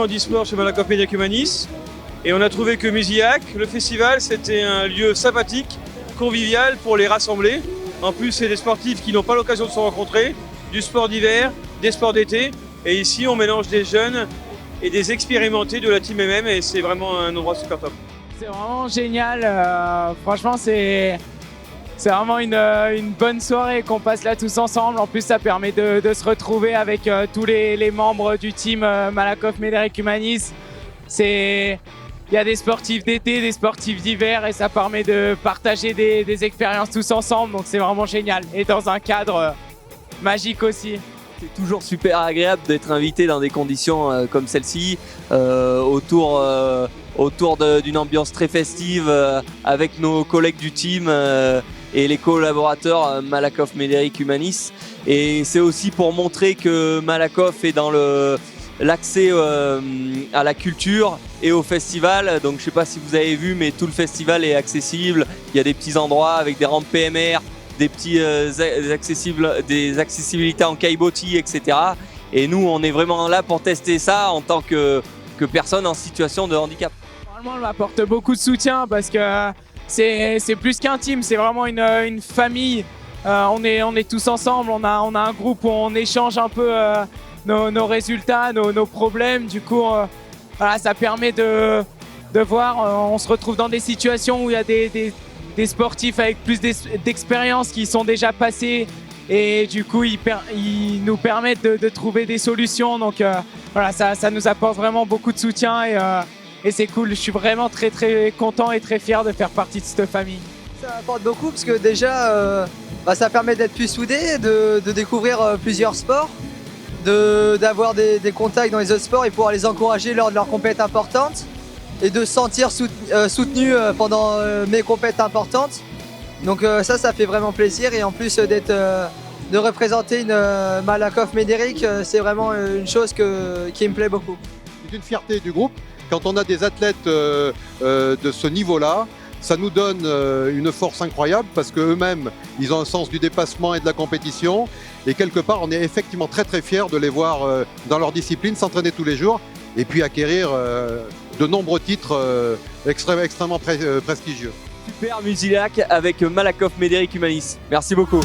en e-sport chez Malakoff Médéric Humanis. Et on a trouvé que Musillac, le festival, c'était un lieu sympathique, convivial pour les rassembler. En plus, c'est des sportifs qui n'ont pas l'occasion de se rencontrer, du sport d'hiver, des sports d'été. Et ici, on mélange des jeunes et des expérimentés de la team MM et c'est vraiment un endroit super top. C'est vraiment génial. Franchement, c'est vraiment une bonne soirée qu'on passe là tous ensemble. En plus, ça permet de se retrouver avec tous les membres du team Malakoff Médéric Humanis. Il y a des sportifs d'été, des sportifs d'hiver et ça permet de partager des expériences tous ensemble. Donc c'est vraiment génial et dans un cadre magique aussi. C'est toujours super agréable d'être invité dans des conditions comme celle-ci, autour d'une ambiance très festive avec nos collègues du team et les collaborateurs Malakoff Médéric Humanis. Et c'est aussi pour montrer que Malakoff est dans l'accès à la culture et au festival. Donc je ne sais pas si vous avez vu, mais tout le festival est accessible. Il y a des petits endroits avec des rampes PMR, des petits des accessibilités en caillebotis, etc. Et nous, on est vraiment là pour tester ça en tant que personne en situation de handicap. Normalement, on m'apporte beaucoup de soutien parce que c'est plus qu'un team, c'est vraiment une famille. On est tous ensemble, on a un groupe où on échange un peu nos résultats, nos problèmes. Du coup, voilà, ça permet de voir, on se retrouve dans des situations où il y a des sportifs avec plus d'expérience qui sont déjà passés et du coup ils nous permettent de trouver des solutions. Donc voilà, ça nous apporte vraiment beaucoup de soutien et c'est cool. Je suis vraiment très très content et très fier de faire partie de cette famille. Ça apporte beaucoup parce que déjà ça permet d'être plus soudés, de découvrir plusieurs sports, d'avoir des contacts dans les autres sports et pouvoir les encourager lors de leurs compétitions importantes et de se sentir soutenu pendant mes compétitions importantes. Donc ça fait vraiment plaisir et en plus de représenter une Malakoff Médéric, c'est vraiment une chose qui me plaît beaucoup. C'est une fierté du groupe. Quand on a des athlètes de ce niveau-là, ça nous donne une force incroyable parce qu'eux-mêmes, ils ont un sens du dépassement et de la compétition. Et quelque part, on est effectivement très très fiers de les voir dans leur discipline, s'entraîner tous les jours et puis acquérir de nombreux titres extrêmement prestigieux. Super Musillac avec Malakoff Médéric Humanis. Merci beaucoup.